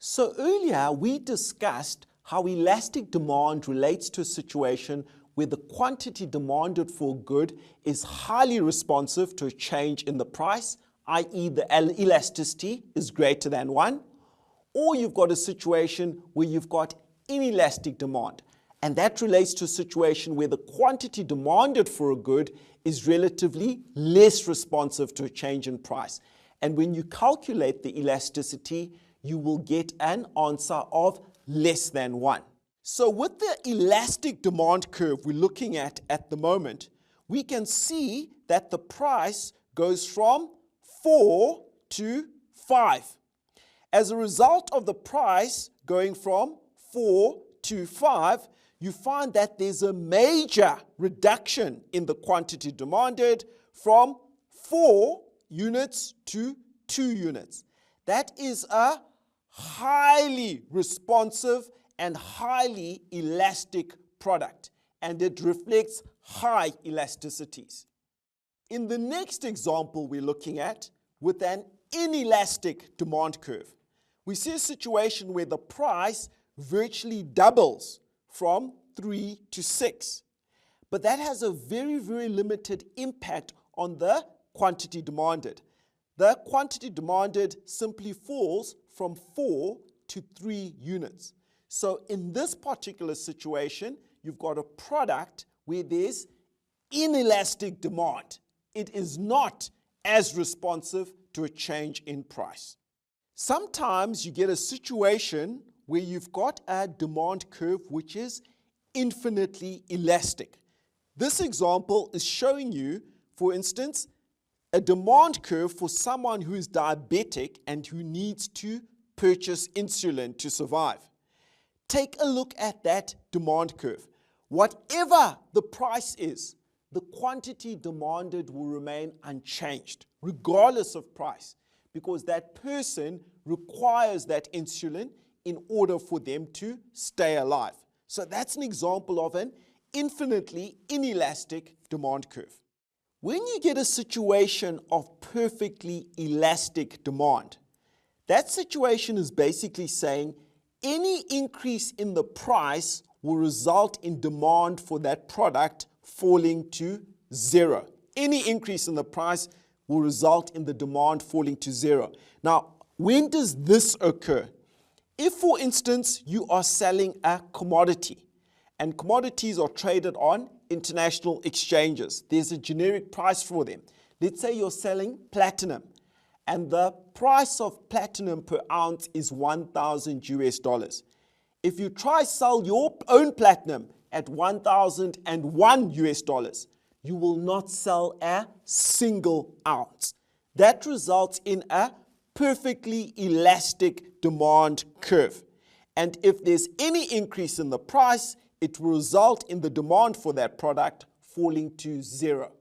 So earlier we discussed how elastic demand relates to a situation where the quantity demanded for a good is highly responsive to a change in the price, i.e. the elasticity is greater than 1, or you've got a situation where you've got inelastic demand, and that relates to a situation where the quantity demanded for a good is relatively less responsive to a change in price. And when you calculate the elasticity, you will get an answer of less than 1. So with the elastic demand curve we're looking at the moment, we can see that the price goes from 4 to 5. As a result of the price going from 4 to 5, you find that there's a major reduction in the quantity demanded from 4 units to 2 units. That is a highly responsive and highly elastic product, and it reflects high elasticities. In the next example we're looking at, with an inelastic demand curve, we see a situation where the price virtually doubles from 3 to 6. But that has a very, very limited impact on the quantity demanded. The quantity demanded simply falls from 4 to 3 units. So in this particular situation, you've got a product where there's inelastic demand. It is not as responsive to a change in price. Sometimes you get a situation where you've got a demand curve which is infinitely elastic. This example is showing you, for instance, a demand curve for someone who is diabetic and who needs to purchase insulin to survive. Take a look at that demand curve. Whatever the price is, the quantity demanded will remain unchanged, regardless of price, because that person requires that insulin in order for them to stay alive. So that's an example of an infinitely inelastic demand curve. When you get a situation of perfectly elastic demand, that situation is basically saying any increase in the price will result in demand for that product falling to 0. Any increase in the price will result in the demand falling to 0. Now, when does this occur? If, for instance, you are selling a commodity, and commodities are traded on international exchanges, there's a generic price for them. Let's say you're selling platinum, and the price of platinum per ounce is $1,000 US. If you try sell your own platinum at $1,001 US, you will not sell a single ounce. That results in a perfectly elastic demand curve. And if there's any increase in the price, it will result in the demand for that product falling to 0.